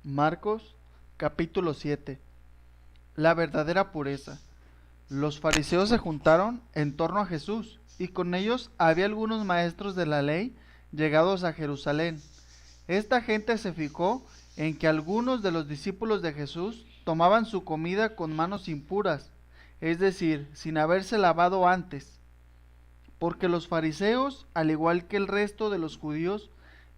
Marcos, capítulo 7. La verdadera pureza. Los fariseos se juntaron en torno a Jesús, y con ellos había algunos maestros de la ley llegados a Jerusalén. Esta gente se fijó en que algunos de los discípulos de Jesús tomaban su comida con manos impuras, es decir, sin haberse lavado antes, porque los fariseos, al igual que el resto de los judíos,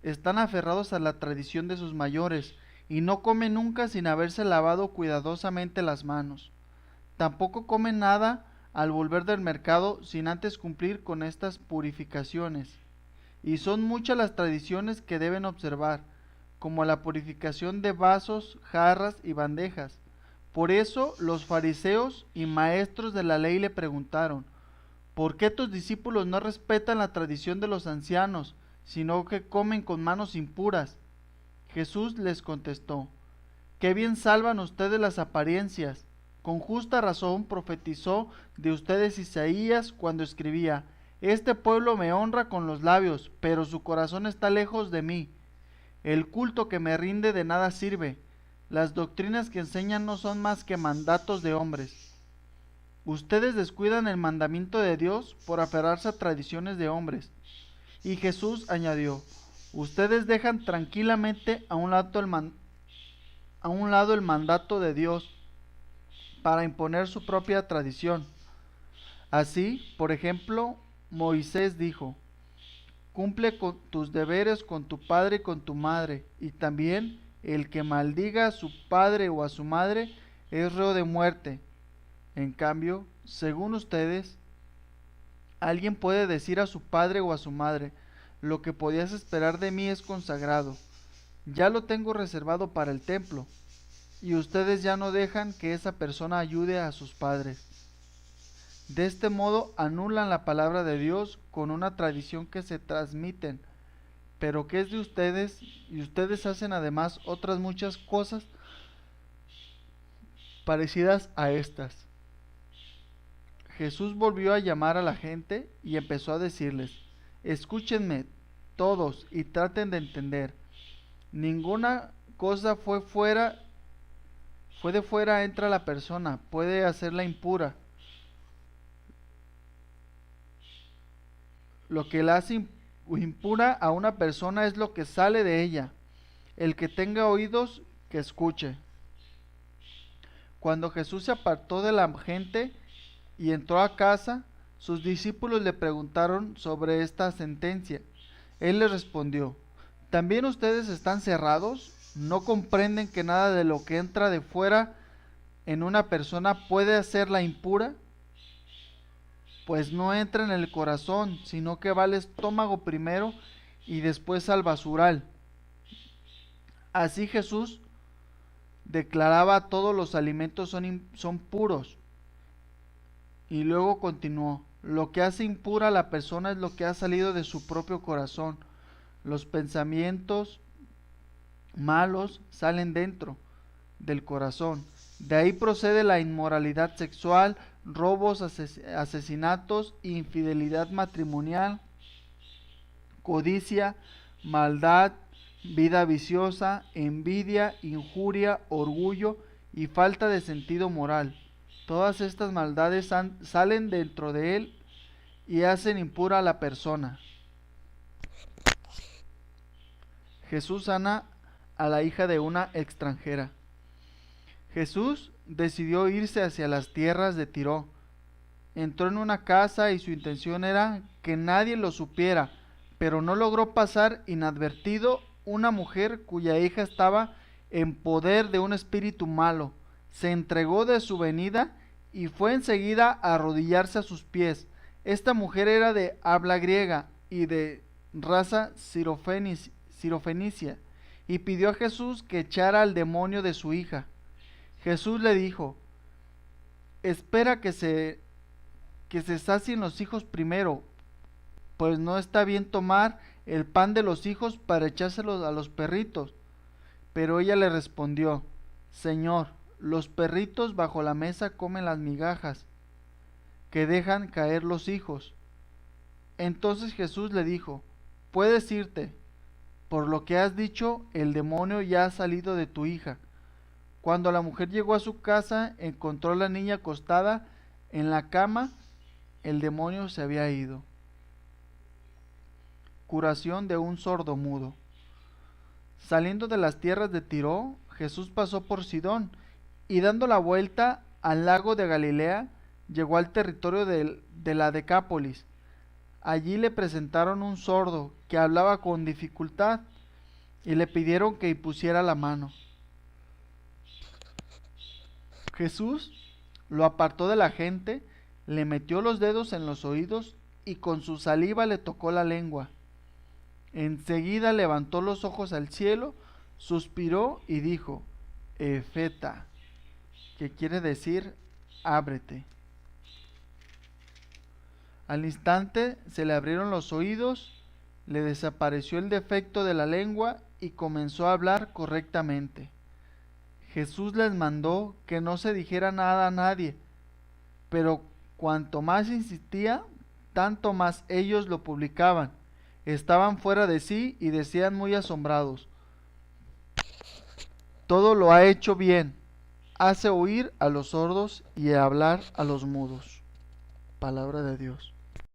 están aferrados a la tradición de sus mayores y no comen nunca sin haberse lavado cuidadosamente las manos. Tampoco comen nada al volver del mercado sin antes cumplir con estas purificaciones. Y son muchas las tradiciones que deben observar, como la purificación de vasos, jarras y bandejas. Por eso los fariseos y maestros de la ley le preguntaron: ¿por qué tus discípulos no respetan la tradición de los ancianos, sino que comen con manos impuras? Jesús les contestó: ¿qué bien salvan ustedes las apariencias? Con justa razón profetizó de ustedes Isaías cuando escribía: este pueblo me honra con los labios, pero su corazón está lejos de mí. El culto que me rinde de nada sirve. Las doctrinas que enseñan no son más que mandatos de hombres. Ustedes descuidan el mandamiento de Dios por aferrarse a tradiciones de hombres. Y Jesús añadió: ustedes dejan tranquilamente a un lado el mandato de Dios para imponer su propia tradición. Así, por ejemplo, Moisés dijo: cumple con tus deberes con tu padre y con tu madre, y también el que maldiga a su padre o a su madre es reo de muerte. En cambio, según ustedes, alguien puede decir a su padre o a su madre: lo que podías esperar de mí es consagrado, ya lo tengo reservado para el templo, y ustedes ya no dejan que esa persona ayude a sus padres. De este modo anulan la palabra de Dios con una tradición que se transmiten, pero que es de ustedes, y ustedes hacen además otras muchas cosas parecidas a estas. Jesús volvió a llamar a la gente y empezó a decirles: escúchenme todos y traten de entender. Ninguna cosa fue de fuera entra a la persona, puede hacerla impura. Lo que la hace impura a una persona es lo que sale de ella. El que tenga oídos, que escuche. Cuando Jesús se apartó de la gente y entró a casa, sus discípulos le preguntaron sobre esta sentencia. Él les respondió: ¿también ustedes están cerrados? ¿No comprenden que nada de lo que entra de fuera en una persona puede hacerla impura? Pues no entra en el corazón, sino que va al estómago primero y después al basural. Así Jesús declaraba: todos los alimentos son puros. Y luego continuó: lo que hace impura a la persona es lo que ha salido de su propio corazón. Los pensamientos malos salen dentro del corazón. De ahí procede la inmoralidad sexual, robos, asesinatos, infidelidad matrimonial, codicia, maldad, vida viciosa, envidia, injuria, orgullo y falta de sentido moral. Todas estas maldades salen dentro de él y hacen impura a la persona. Jesús sana a la hija de una extranjera. Jesús decidió irse hacia las tierras de Tiro. Entró en una casa y su intención era que nadie lo supiera, pero no logró pasar inadvertido una mujer cuya hija estaba en poder de un espíritu malo. Se entregó de su venida y fue enseguida a arrodillarse a sus pies. Esta mujer era de habla griega y de raza sirofenicia, y pidió a Jesús que echara al demonio de su hija. Jesús le dijo: espera que se sacien los hijos primero, pues no está bien tomar el pan de los hijos para echárselos a los perritos. Pero ella le respondió: Señor, los perritos bajo la mesa comen las migajas que dejan caer los hijos. Entonces Jesús le dijo: puedes irte, por lo que has dicho, el demonio ya ha salido de tu hija. Cuando la mujer llegó a su casa, encontró a la niña acostada en la cama. El demonio se había ido. Curación de un sordomudo. Saliendo de las tierras de Tiro, Jesús pasó por Sidón y dando la vuelta al lago de Galilea, llegó al territorio de la Decápolis. Allí le presentaron un sordo que hablaba con dificultad y le pidieron que impusiera la mano. Jesús lo apartó de la gente, le metió los dedos en los oídos y con su saliva le tocó la lengua. Enseguida levantó los ojos al cielo, suspiró y dijo: Efeta, que quiere decir ábrete. Al instante se le abrieron los oídos, le desapareció el defecto de la lengua y comenzó a hablar correctamente. Jesús les mandó que no se dijera nada a nadie, pero cuanto más insistía, tanto más ellos lo publicaban. Estaban fuera de sí y decían muy asombrados: todo lo ha hecho bien, hace oír a los sordos y hablar a los mudos. Palabra de Dios.